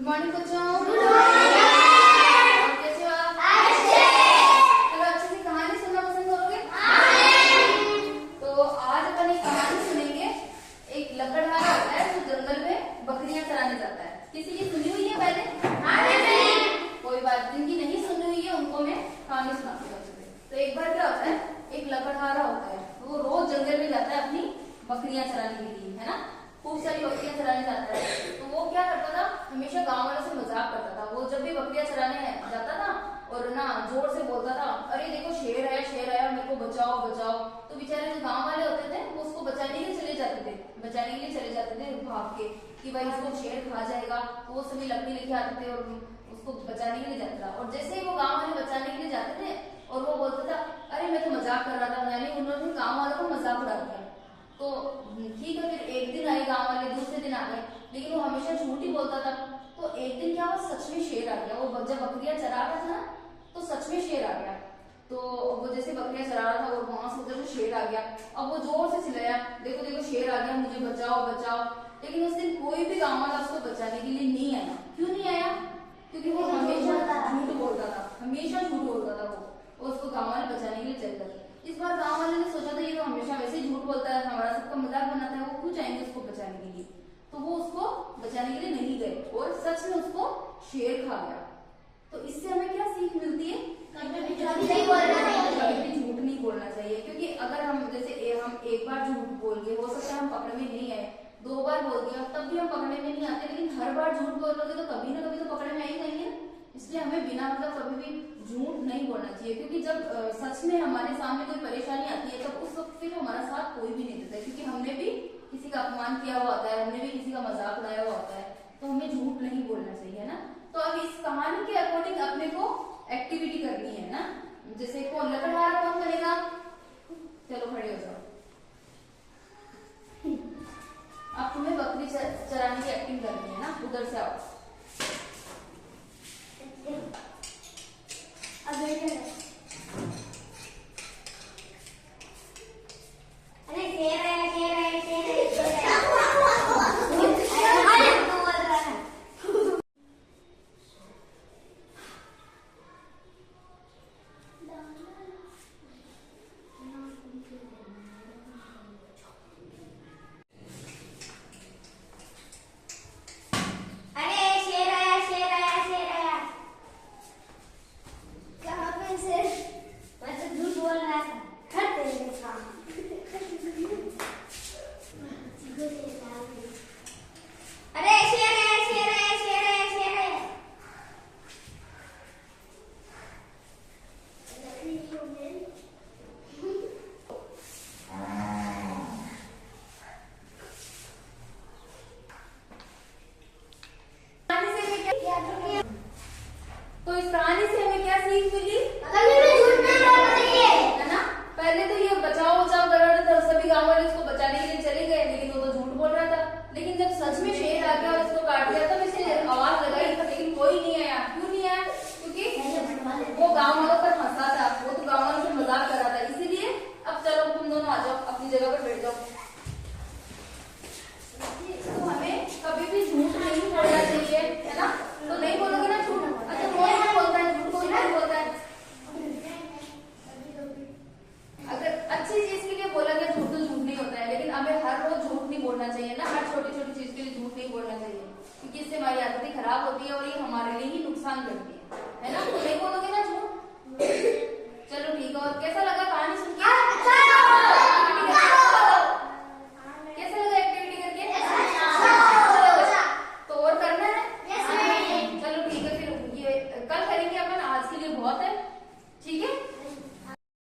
Morning बच्चों। और कैसे हो आप? चलो अच्छे से कहानी सुनना पसंद करोगे? तो आज अपन एक कहानी सुनेंगे। एक लकड़हारा होता है जो जंगल में बकरियां चराने जाता है। किसी की सुनी हुई है पहले? कोई बात, जिनकी नहीं सुनी हुई है उनको मैं कहानी सुनाती हूँ। तो एक बार क्या होता है, एक लकड़हारा होता है, वो रोज जंगल में जाता है अपनी बकरियां चराने के लिए, है ना। खूब सारी बकरियां चराने जाता है। तो वो क्या करता था, हमेशा गांव वालों से मजाक करता था। वो जब भी बकरियां चराने जाता था और ना जोर से बोलता था, अरे देखो शेर है, शेर है, मेरे को बचाओ बचाओ। तो बेचारे जो गांव वाले होते थे वो उसको बचाने के लिए चले जाते थे भाग के, कि भाई इसको शेर खा जाएगा। तो वो सभी लकड़ी लेके आते थे और उसको बचाने के लिए जाता था। और जैसे ही वो गाँव वाले बचाने के लिए जाते थे और वो बोलता था, अरे मैं तो मजाक कर रहा था, यानी उन्होंने गाँव वालों को मजाक उड़ा दिया। तो ठीक है, फिर एक दिन आए गांव वाले, दूसरे दिन आ गए, लेकिन वो हमेशा झूठ ही बोलता था। तो एक दिन क्या हुआ, सच में शेर आ गया। वो जब बकरियां चरा रहा था ना, तो सच में शेर आ गया। तो वो जैसे बकरियां चरा रहा था और वहां से उधर से शेर आ गया। अब वो जोर से चिल्लाया, देखो देखो शेर आ गया, मुझे बचाओ बचाओ। लेकिन उस दिन कोई भी गांव वाला उसको बचाने के लिए नहीं आया। क्यों नहीं आया? क्योंकि वो हमेशा झूठ बोलता था, हमेशा झूठ बोलता था। वो उसको गांव वाले बचाने के लिए चलता था। इस बार गांव वाले ने सोचा था ये तो हमेशा वैसे ही झूठ बोलता है, हमारा सबका मजाक बनाता है, वो क्यों जाएंगे उसको बचाने के लिए। तो वो उसको बचाने के लिए नहीं गए और सच में उसको शेर खा गया। तो इससे हमें क्या सीख मिलती है? कभी भी झूठ नहीं बोलना चाहिए। क्योंकि अगर हम जैसे हम एक बार झूठ बोल गए, हो सकता है हम पकड़ में नहीं आए, 2 बार बोल दिया तब भी हम पकड़ने में नहीं आते, लेकिन हर बार झूठ बोलोगे तो कभी ना कभी तो पकड़ में आई नहीं है। इसलिए हमें बिना मतलब कभी भी झूठ नहीं बोलना चाहिए। क्योंकि जब सच में हमारे सामने कोई परेशानी आती है तब उस वक्त फिर हमारा साथ कोई भी नहीं देता है, क्योंकि हमने भी किसी का अपमान किया हुआ होता है, हमने भी किसी का मजाक उड़ाया हुआ होता है। तो हमें झूठ नहीं बोलना चाहिए, है ना। तो अब इस कहानी के अकॉर्डिंग अपने को एक्टिविटी करनी है ना। जैसे कौन लकड़हारा कौन करेगा? चलो खड़े हो जाओ। अब तुम्हें बकरी चराने की एक्टिंग करनी है ना। उधर से आओ। तो इस कहानी से हमें क्या सीख मिली? है ना। पहले तो ये बचाओ बचाओ कर रहा था, सभी गाँव वाले उसको बचाने के लिए चले गए, लेकिन वो तो झूठ बोल रहा था। लेकिन जब सच में शेर आ गया और उसको काट दिया तब इसे आवाज लगाई, लेकिन कोई नहीं आया। क्यों नहीं आया? क्योंकि वो गाँव वालों पर हंसा था, वो तो गाँव वालों से मजाक कर रहा था। इसीलिए अब चलो तुम दोनों आ जाओ, अपनी जगह पर बैठ जाओ। तो हमें कभी भी झूठ नहीं बोलना चाहिए, है ना। तो नहीं बोलोगे ना झूठ। अच्छा कौन नहीं बोलता है झूठ? कोई नहीं बोलता है। अगर अच्छी चीज के लिए बोला गया झूठ तो झूठ नहीं होता है, लेकिन हमें हर रोज झूठ नहीं बोलना चाहिए ना। हर छोटी छोटी चीज के लिए झूठ नहीं बोलना चाहिए, क्योंकि इससे हमारी आदतें खराब होती है और ये हमारे लिए ही नुकसान करती है।